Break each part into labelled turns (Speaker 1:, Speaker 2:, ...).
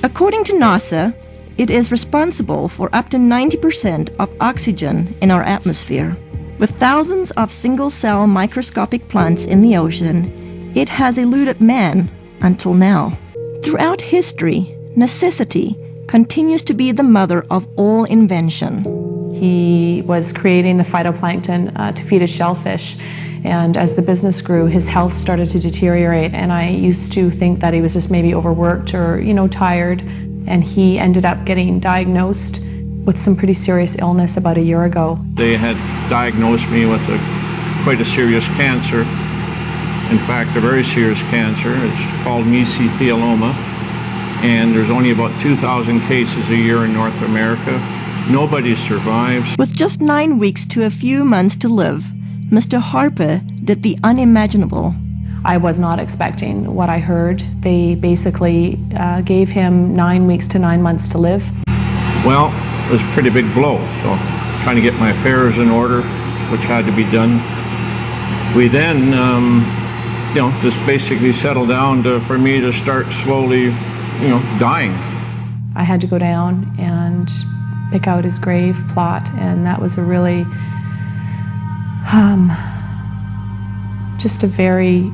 Speaker 1: According to NASA, it is responsible for up to 90% of oxygen in our atmosphere. With thousands of single-cell microscopic plants in the ocean, it has eluded man until now. Throughout history, necessity continues to be the mother of all invention.
Speaker 2: He was creating the phytoplankton to feed his shellfish, and as the business grew, his health started to deteriorate, and I used to think that he was just maybe overworked or, tired, and he ended up getting diagnosed with some pretty serious illness about a year ago.
Speaker 3: They had diagnosed me with quite a serious cancer. In fact, a very serious cancer. It's called mesothelioma, and there's only about 2,000 cases a year in North America. Nobody survives.
Speaker 1: With just 9 weeks to a few months to live, Mr. Harper did the unimaginable.
Speaker 2: I was not expecting what I heard. They basically gave him 9 weeks to 9 months to live.
Speaker 3: Well, it was a pretty big blow, so trying to get my affairs in order, which had to be done. We then, just basically settled down for me to start slowly, dying.
Speaker 2: I had to go down and pick out his grave plot, and that was a really, just a very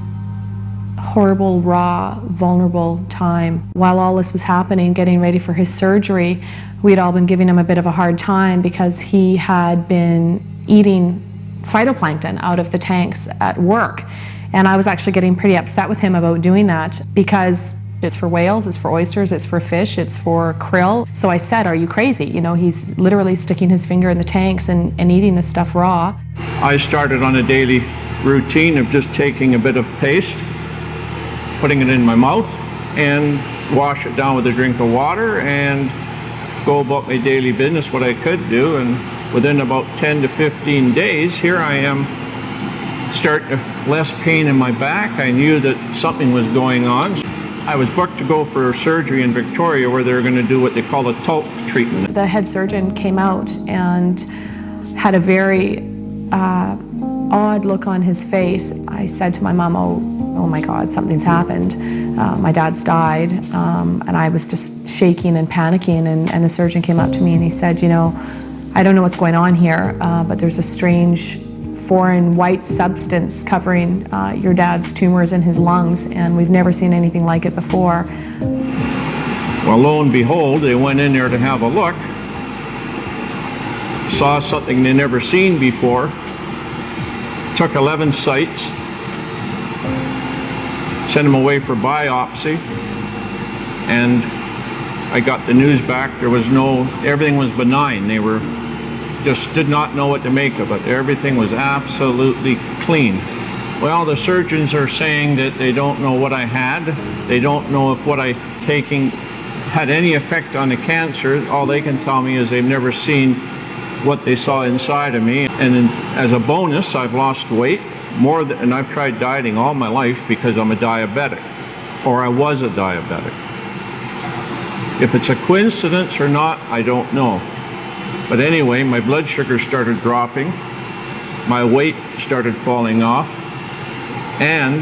Speaker 2: horrible, raw, vulnerable time. While all this was happening, getting ready for his surgery, we'd all been giving him a bit of a hard time because he had been eating phytoplankton out of the tanks at work. And I was actually getting pretty upset with him about doing that because it's for whales, it's for oysters, it's for fish, it's for krill. So I said, are you crazy? He's literally sticking his finger in the tanks and eating this stuff raw.
Speaker 3: I started on a daily routine of just taking a bit of paste, putting it in my mouth, and wash it down with a drink of water and go about my daily business, what I could do. And within about 10 to 15 days, here I am, starting less pain in my back. I knew that something was going on. I was booked to go for surgery in Victoria where they were going to do what they call a talc treatment.
Speaker 2: The head surgeon came out and had a very odd look on his face. I said to my mom, oh my God, something's happened. My dad's died, and I was just shaking and panicking, and the surgeon came up to me and he said, I don't know what's going on here, but there's a strange foreign white substance covering your dad's tumors in his lungs, and we've never seen anything like it before.
Speaker 3: Well, lo and behold, they went in there to have a look, saw something they never seen before, took 11 sites, sent them away for biopsy, and I got the news back. Everything was benign. They just did not know what to make of it. Everything was absolutely clean. Well, the surgeons are saying that they don't know what I had. They don't know if what I'm taking had any effect on the cancer. All they can tell me is they've never seen what they saw inside of me. And as a bonus, I've lost weight and I've tried dieting all my life because I'm a diabetic, or I was a diabetic. If it's a coincidence or not, I don't know. But anyway, my blood sugar started dropping, my weight started falling off, and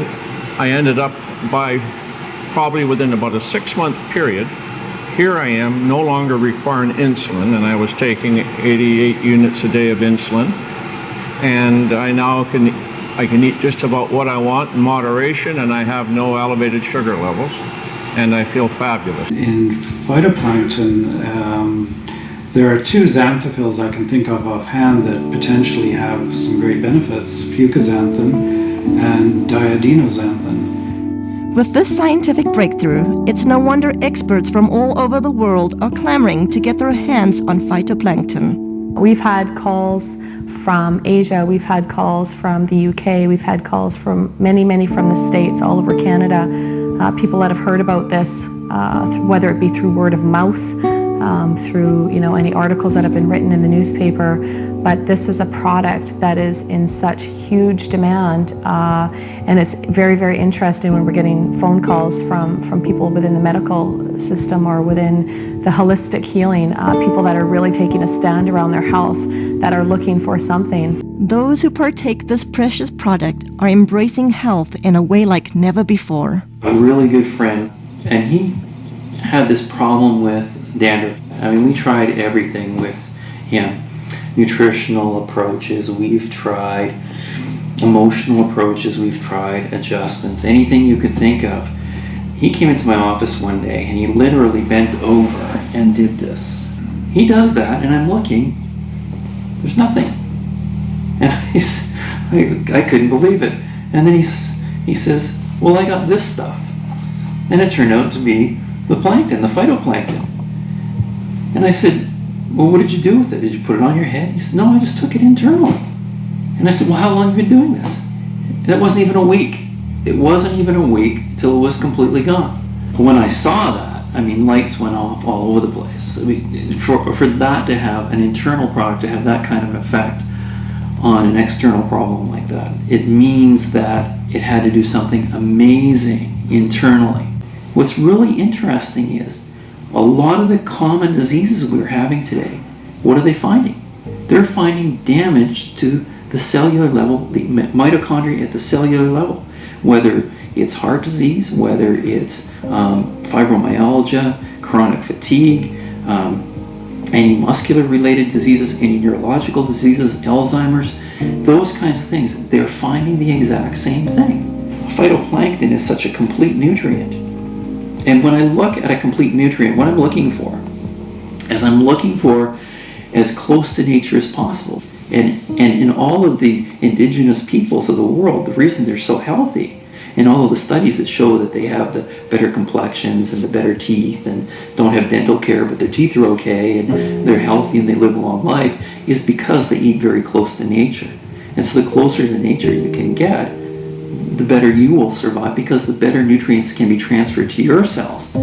Speaker 3: I ended up probably within about a 6-month period, here I am no longer requiring insulin, and I was taking 88 units a day of insulin, and I now can eat just about what I want in moderation, and I have no elevated sugar levels, and I feel fabulous.
Speaker 4: In phytoplankton, there are 2 xanthophylls I can think of offhand that potentially have some great benefits, fucoxanthin and diadinoxanthin.
Speaker 1: With this scientific breakthrough, it's no wonder experts from all over the world are clamoring to get their hands on phytoplankton.
Speaker 2: We've had calls from Asia, we've had calls from the UK, we've had calls from many from the States, all over Canada. People that have heard about this, whether it be through word of mouth, through any articles that have been written in the newspaper, but this is a product that is in such huge demand, and it's very interesting when we're getting phone calls from people within the medical system or within the holistic healing, people that are really taking a stand around their health, that are looking for something.
Speaker 1: Those who partake this precious product are embracing health in a way like never before.
Speaker 5: A really good friend, and he had this problem with dandruff. I mean, we tried everything with him. Nutritional approaches, we've tried emotional approaches, we've tried adjustments, anything you could think of. He came into my office one day and he literally bent over and did this. He does that and I'm looking, there's nothing. And I couldn't believe it. And then he says, well, I got this stuff. And it turned out to be the plankton, the phytoplankton. And I said, well, what did you do with it? Did you put it on your head? He said, no, I just took it internally. And I said, well, how long have you been doing this? And it wasn't even a week. It wasn't even a week till it was completely gone. When I saw that, I mean, lights went off all over the place. I mean, for that to have an internal product, to have that kind of an effect on an external problem like that, it means that it had to do something amazing internally. What's really interesting is a lot of the common diseases we're having today, what are they finding? They're finding damage to the cellular level, the mitochondria at the cellular level, whether it's heart disease, whether it's fibromyalgia, chronic fatigue, any muscular related diseases, any neurological diseases, Alzheimer's, those kinds of things. They're finding the exact same thing. Phytoplankton is such a complete nutrient. And when I look at a complete nutrient, what I'm looking for is I'm looking for as close to nature as possible. And in all of the indigenous peoples of the world, the reason they're so healthy, and all of the studies that show that they have the better complexions and the better teeth and don't have dental care but their teeth are okay and they're healthy and they live a long life, is because they eat very close to nature. And so the closer to nature you can get, the better you will survive, because the better nutrients can be transferred to your cells.